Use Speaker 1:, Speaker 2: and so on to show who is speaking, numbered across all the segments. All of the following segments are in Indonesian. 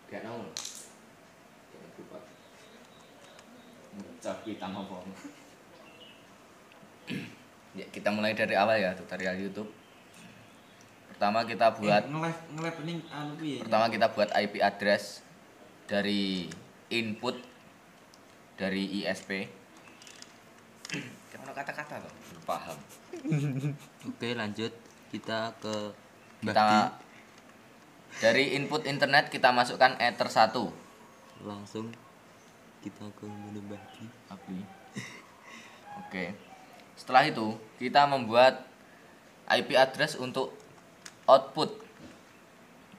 Speaker 1: Kayak nol. Jangan lupa. Capi tambah bom. Ya, kita mulai dari awal ya tutorial YouTube. Pertama kita buat
Speaker 2: nge-live ini anu piye?
Speaker 1: Pertama kita buat IP address dari input dari ISP. Kayak kata-kata loh, paham.
Speaker 2: Oke, lanjut kita ke
Speaker 1: Kita dari input internet kita masukkan Ether 1.
Speaker 2: langsung kita ke menu bagi.
Speaker 1: Oke. Setelah itu kita membuat IP address untuk output.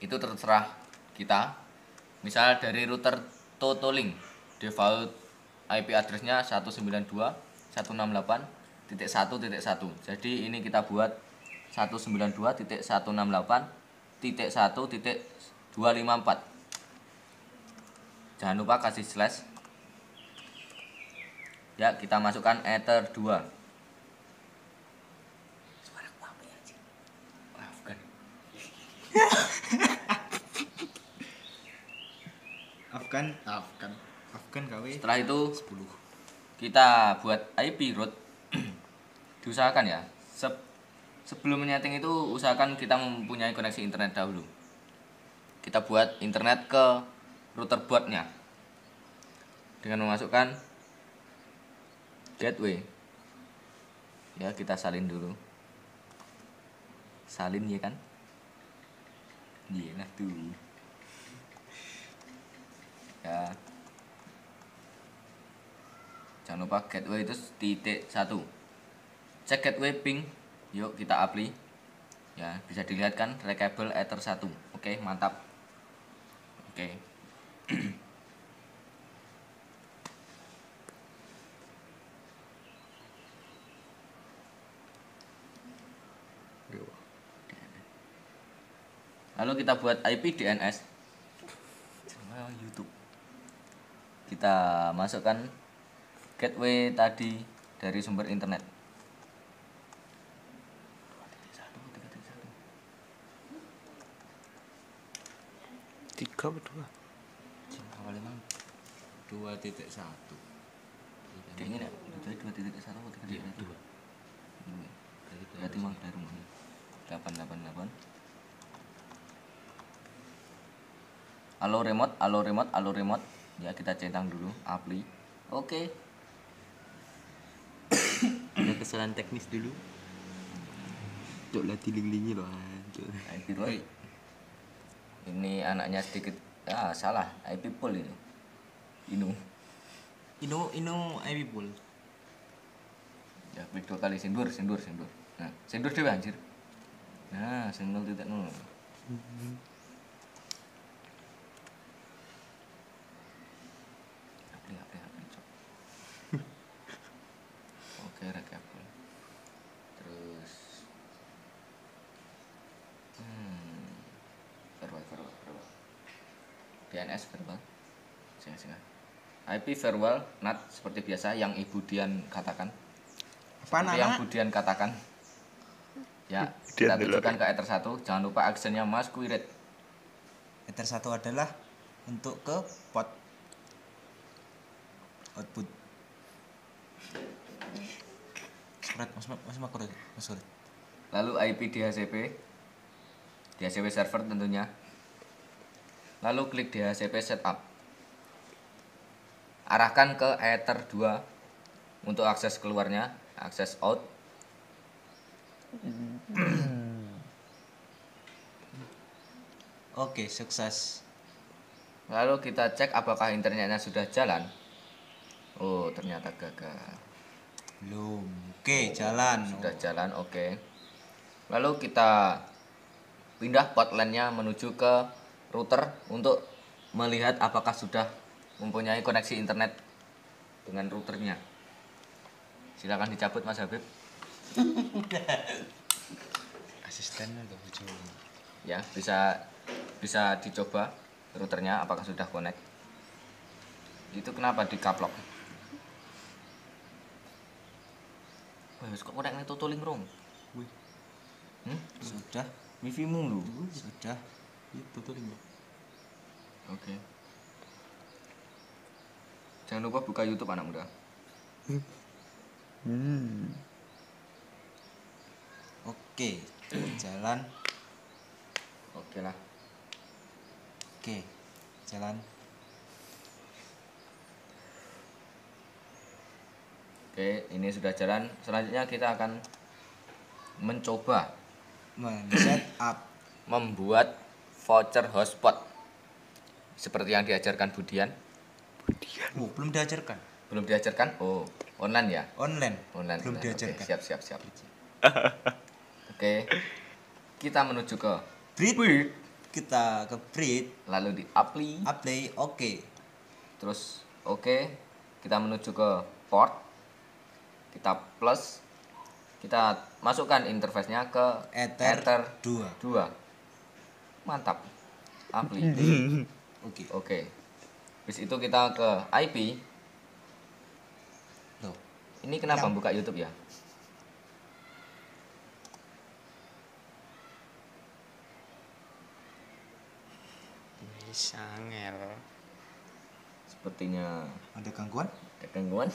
Speaker 1: Itu terserah kita. Misal dari router Totolink, default IP addressnya 192.168.1.1. Jadi ini kita buat 192.168.1.254. Jangan lupa kasih slash. Ya, kita masukkan Ether 2. Suara apa ya, Cik? Maafkan.
Speaker 2: Afgan KW.
Speaker 1: Setelah itu
Speaker 2: 10.
Speaker 1: kita buat IP route. Diusahakan ya. Sebelum menyeting itu usahakan kita mempunyai koneksi internet dahulu. Kita buat internet ke router boardnya dengan memasukkan gateway. Ya, kita salin dulu. Salin ya kan? Iya lah tuh. Ya. Jangan lupa gateway itu .1. Cek gateway ping. Yuk kita apply. Ya, bisa dilihat kan reachable Ether 1. Oke, mantap. Oke. Lalu kita buat IP DNS. YouTube. Kita masukkan gateway tadi dari sumber internet.
Speaker 2: 3 atau 2?
Speaker 1: Awalnya mang
Speaker 2: 2.1.
Speaker 1: Ini ya, 2.1 atau 3.1? 2. Berarti mang dari rumah. 888. Halo remote. Ya, kita centang dulu apply. Oke.
Speaker 2: Ada kesalahan teknis dulu. Cok lah tiling-lingi loh.
Speaker 1: IP root. Ini anaknya sedikit salah, IP pool ini. Inu
Speaker 2: IP pool.
Speaker 1: Ya, klik 2 kali sindur. Nah, sindur dewe anjir. Nah, 0.0. Apply, cok. Oke, reachable. Terus verbal. DNS verbal. Singa. IP verbal NAT seperti biasa yang Ibu Dian katakan. Seperti yang Bu Dian katakan. Ya, kita tujukan ke Ether 1. Jangan lupa aksennya masquerade.
Speaker 3: Ether 1 adalah untuk ke port output. Mas.
Speaker 1: Lalu IP DHCP server tentunya. Lalu klik DHCP setup. Arahkan ke Ether 2 untuk akses keluarnya, akses out.
Speaker 3: Oke, sukses.
Speaker 1: Lalu kita cek apakah internetnya sudah jalan. Oh, ternyata gagal.
Speaker 3: Belum. Oke, jalan.
Speaker 1: Sudah jalan, oke. Lalu kita pindah port LAN-nya menuju ke router untuk melihat apakah sudah mempunyai koneksi internet dengan routernya. Silakan dicabut Mas Habib.
Speaker 3: Asistennya udah coba.
Speaker 1: Ya, bisa dicoba routernya apakah sudah connect. Itu kenapa dikaplok? Wah, kok connect nih Totolink rong?
Speaker 3: Wih.
Speaker 1: Hmm?
Speaker 3: Sudah.
Speaker 1: Wifi mu lu.
Speaker 3: Sudah.
Speaker 2: Itu tuh lima.
Speaker 1: Oke. Jangan lupa buka YouTube anak muda.
Speaker 3: Oke, jalan.
Speaker 1: Oke lah.
Speaker 3: Oke, jalan.
Speaker 1: Oke, ini sudah jalan. Selanjutnya kita akan mencoba
Speaker 3: Men-set up.
Speaker 1: membuat voucher hotspot seperti yang diajarkan Budian.
Speaker 3: Oh, belum diajarkan.
Speaker 1: Belum diajarkan? Oh, online ya?
Speaker 3: Online.
Speaker 1: Online.
Speaker 3: Belum
Speaker 1: Oke,
Speaker 3: diajarkan.
Speaker 1: siap. Oke. Kita menuju ke
Speaker 3: Breed. Kita ke breed.
Speaker 1: lalu di apply,
Speaker 3: Apply. Oke.
Speaker 1: terus oke. Kita menuju ke port. Kita plus. Kita masukkan interface-nya ke
Speaker 3: Ether 2.
Speaker 1: 2. Mantap. Apply.
Speaker 3: Oke.
Speaker 1: Oke. Habis itu kita ke IP.
Speaker 3: Loh,
Speaker 1: Ini kenapa
Speaker 3: Yang-
Speaker 1: buka YouTube ya?
Speaker 2: Bisa ngel.
Speaker 1: Sepertinya
Speaker 3: ada gangguan?
Speaker 1: ada gangguan.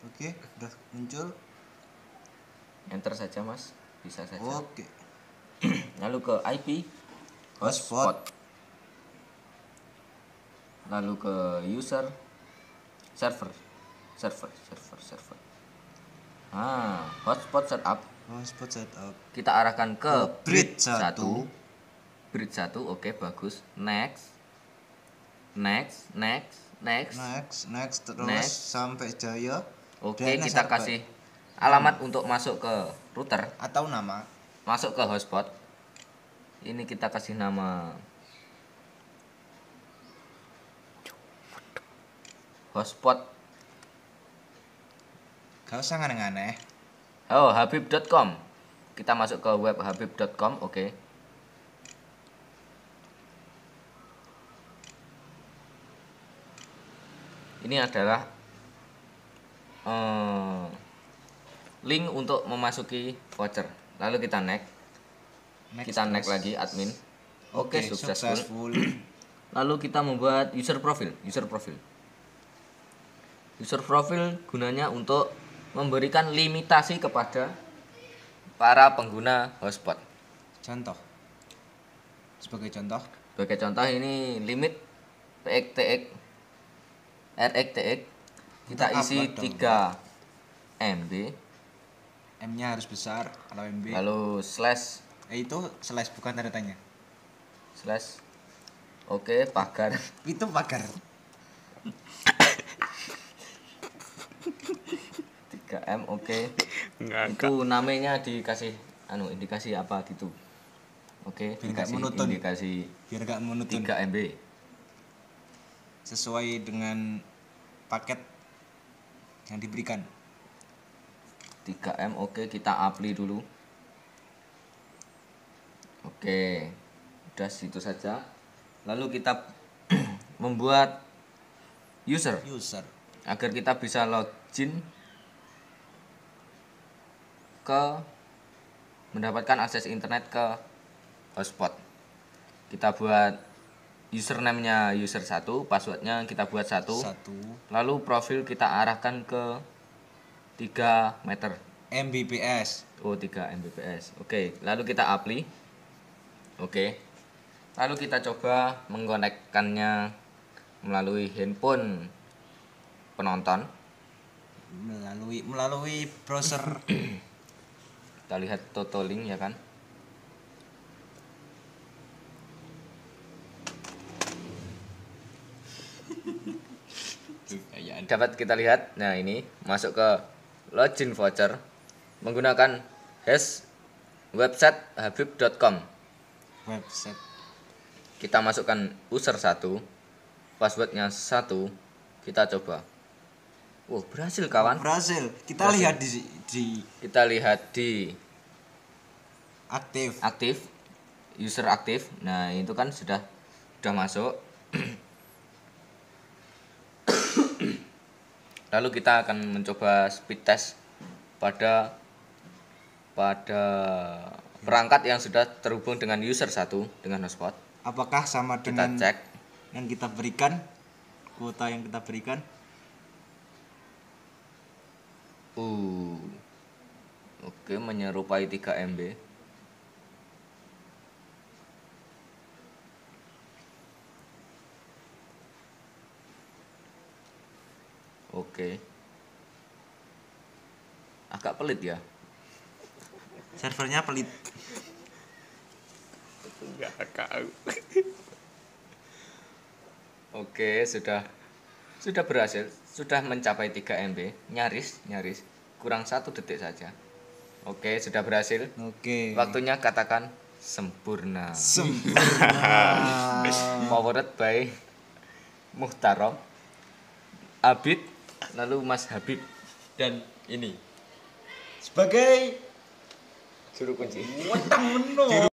Speaker 3: Oke, udah muncul.
Speaker 1: Enter saja Mas, bisa saja.
Speaker 3: Oke.
Speaker 1: Lalu ke IP
Speaker 3: Hotspot.
Speaker 1: Lalu ke user server. Hotspot setup.
Speaker 3: Hotspot setup.
Speaker 1: Kita arahkan ke
Speaker 3: Breed
Speaker 1: breed 1.
Speaker 3: 1.
Speaker 1: Breed 1, oke bagus. Next.
Speaker 3: Next terus
Speaker 1: Next.
Speaker 3: sampai Jaya.
Speaker 1: Oke,
Speaker 3: DNS
Speaker 1: kita
Speaker 3: server.
Speaker 1: kasih alamat untuk masuk ke router,
Speaker 3: Atau nama.
Speaker 1: masuk ke hotspot. Ini kita kasih nama hotspot.
Speaker 3: Gak usah aneh-aneh.
Speaker 1: Oh, habib.com. Kita masuk ke web habib.com, oke. Ini adalah link untuk memasuki voucher. Lalu kita next. Kita next lagi admin. Oke, successful. Lalu kita membuat user profile. User profile gunanya untuk memberikan limitasi kepada para pengguna hotspot.
Speaker 3: Contoh. Sebagai contoh.
Speaker 1: Sebagai contoh ini limit PXTX RXTX kita
Speaker 3: Untuk
Speaker 1: isi
Speaker 3: upload
Speaker 1: 3 MB.
Speaker 3: M-nya harus besar. Kalau MB.
Speaker 1: Lalu slash
Speaker 3: Itu slash bukan tanda tanya.
Speaker 1: slash oke pagar
Speaker 3: Itu pagar.
Speaker 1: 3M oke.
Speaker 2: Enggak.
Speaker 1: Itu namanya dikasih indikasi apa gitu. Oke,
Speaker 3: Biar nggak
Speaker 1: dikasih
Speaker 3: monoton.
Speaker 1: indikasi
Speaker 3: Biar gak monoton.
Speaker 1: 3 MB.
Speaker 3: Sesuai dengan paket yang diberikan.
Speaker 1: 3M oke, kita apply dulu. Oke, udah situ saja. Lalu kita membuat user agar kita bisa login ke mendapatkan akses internet ke hotspot. Kita buat username-nya user 1, passwordnya kita buat 1. Lalu profil kita arahkan ke 3 meter
Speaker 3: Mbps.
Speaker 1: Oh 3 Mbps. Oke, lalu kita apply. Oke. Lalu kita coba mengkonekkannya melalui handphone penonton.
Speaker 3: Melalui browser.
Speaker 1: Kita lihat Totolink ya kan. Dapat kita lihat. Nah, ini masuk ke login voucher menggunakan hash website habib.com.
Speaker 3: Website.
Speaker 1: Kita masukkan user 1, passwordnya 1. Kita coba. Wow, berhasil kawan.
Speaker 3: Berhasil. Kita
Speaker 1: Berhasil.
Speaker 3: lihat
Speaker 1: Kita lihat di
Speaker 3: aktif.
Speaker 1: user aktif. Nah, itu kan sudah masuk. Lalu kita akan mencoba speed test pada perangkat yang sudah terhubung dengan user 1 dengan hotspot.
Speaker 3: apakah sama
Speaker 1: Kita
Speaker 3: dengan
Speaker 1: cek.
Speaker 3: yang kita berikan, kuota yang kita berikan.
Speaker 1: Oke, menyerupai 3 MB. Oke. Agak pelit ya.
Speaker 3: Servernya pelit.
Speaker 2: Enggak tahu.
Speaker 1: Oke, sudah berhasil, sudah mencapai 3 MB, nyaris, kurang 1 detik saja. Oke, sudah berhasil.
Speaker 3: Oke.
Speaker 1: Waktunya katakan sempurna.
Speaker 3: Sempurna.
Speaker 1: Powered by Muhtarom, Abid, lalu Mas Habib.
Speaker 2: Dan ini
Speaker 3: Sebagai
Speaker 1: Juru kunci.
Speaker 3: weteng meno.